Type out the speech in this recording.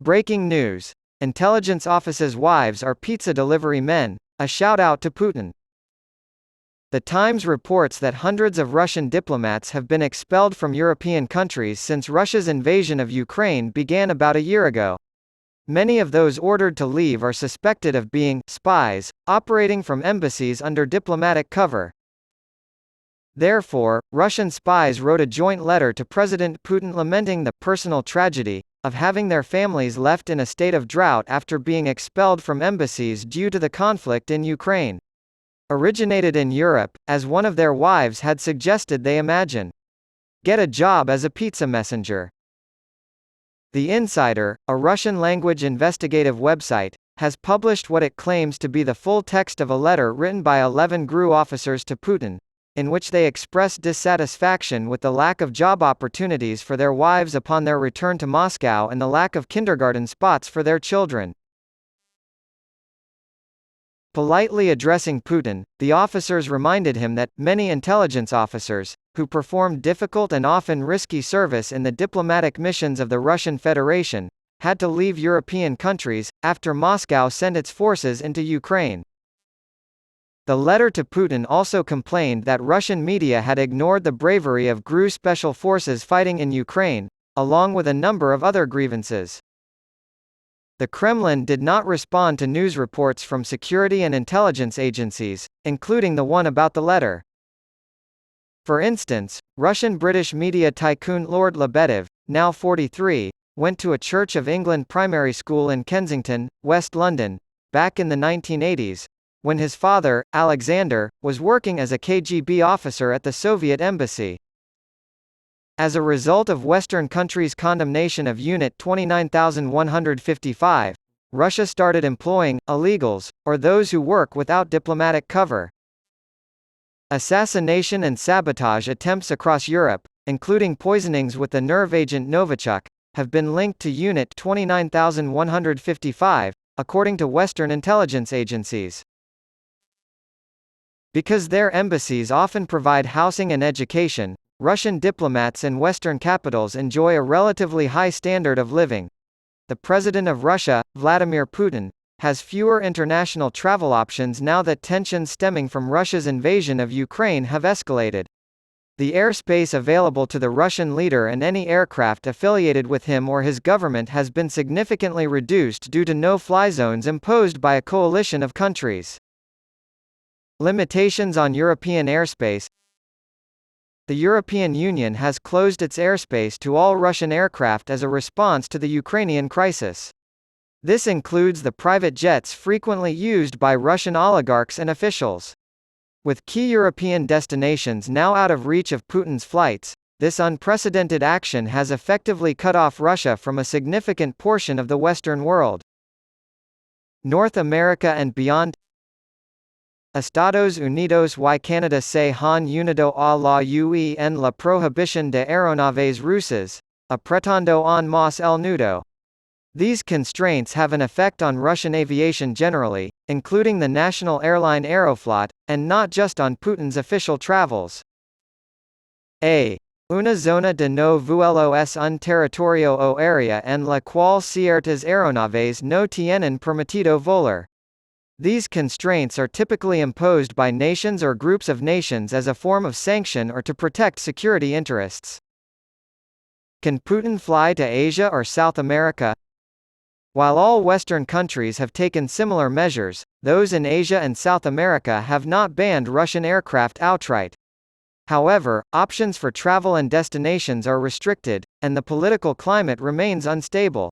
Breaking news. Intelligence offices' wives are pizza delivery men. A shout out to Putin. The Times reports that hundreds of Russian diplomats have been expelled from European countries since Russia's invasion of Ukraine began about a year ago. Many of those ordered to leave are suspected of being spies, operating from embassies under diplomatic cover. Therefore, Russian spies wrote a joint letter to President Putin lamenting the personal tragedy of having their families left in a state of drought after being expelled from embassies due to the conflict in Ukraine. Originated in Europe, as one of their wives had suggested they imagine. Get a job as a pizza messenger. The Insider, a Russian-language investigative website, has published what it claims to be the full text of a letter written by 11 GRU officers to Putin, in which they express dissatisfaction with the lack of job opportunities for their wives upon their return to Moscow and the lack of kindergarten spots for their children. Politely addressing Putin, the officers reminded him that many intelligence officers, who performed difficult and often risky service in the diplomatic missions of the Russian Federation, had to leave European countries, after Moscow sent its forces into Ukraine. The letter to Putin also complained that Russian media had ignored the bravery of GRU special forces fighting in Ukraine, along with a number of other grievances. The Kremlin did not respond to news reports from security and intelligence agencies, including the one about the letter. For instance, Russian-British media tycoon Lord Lebedev, now 43, went to a Church of England primary school in Kensington, West London, back in the 1980s, when his father, Alexander, was working as a KGB officer at the Soviet embassy. As a result of Western countries' condemnation of Unit 29155, Russia started employing illegals, or those who work without diplomatic cover. Assassination and sabotage attempts across Europe, including poisonings with the nerve agent Novichok, have been linked to Unit 29155, according to Western intelligence agencies. Because their embassies often provide housing and education, Russian diplomats in Western capitals enjoy a relatively high standard of living. The President of Russia, Vladimir Putin, has fewer international travel options now that tensions stemming from Russia's invasion of Ukraine have escalated. The airspace available to the Russian leader and any aircraft affiliated with him or his government has been significantly reduced due to no-fly zones imposed by a coalition of countries. Limitations on European airspace. The European Union has closed its airspace to all Russian aircraft as a response to the Ukrainian crisis. This includes the private jets frequently used by Russian oligarchs and officials. With key European destinations now out of reach of Putin's flights, this unprecedented action has effectively cut off Russia from a significant portion of the Western world. North America and beyond. Estados Unidos y Canada se han unido a la UE en la prohibición de aeronaves rusas, apretando aún más el nudo. These constraints have an effect on Russian aviation generally, including the national airline Aeroflot, and not just on Putin's official travels. Una zona de no vuelo es un territorio o área en la cual ciertas aeronaves no tienen permitido volar. These constraints are typically imposed by nations or groups of nations as a form of sanction or to protect security interests. Can Putin fly to Asia or South America? While all Western countries have taken similar measures, those in Asia and South America have not banned Russian aircraft outright. However, options for travel and destinations are restricted, and the political climate remains unstable.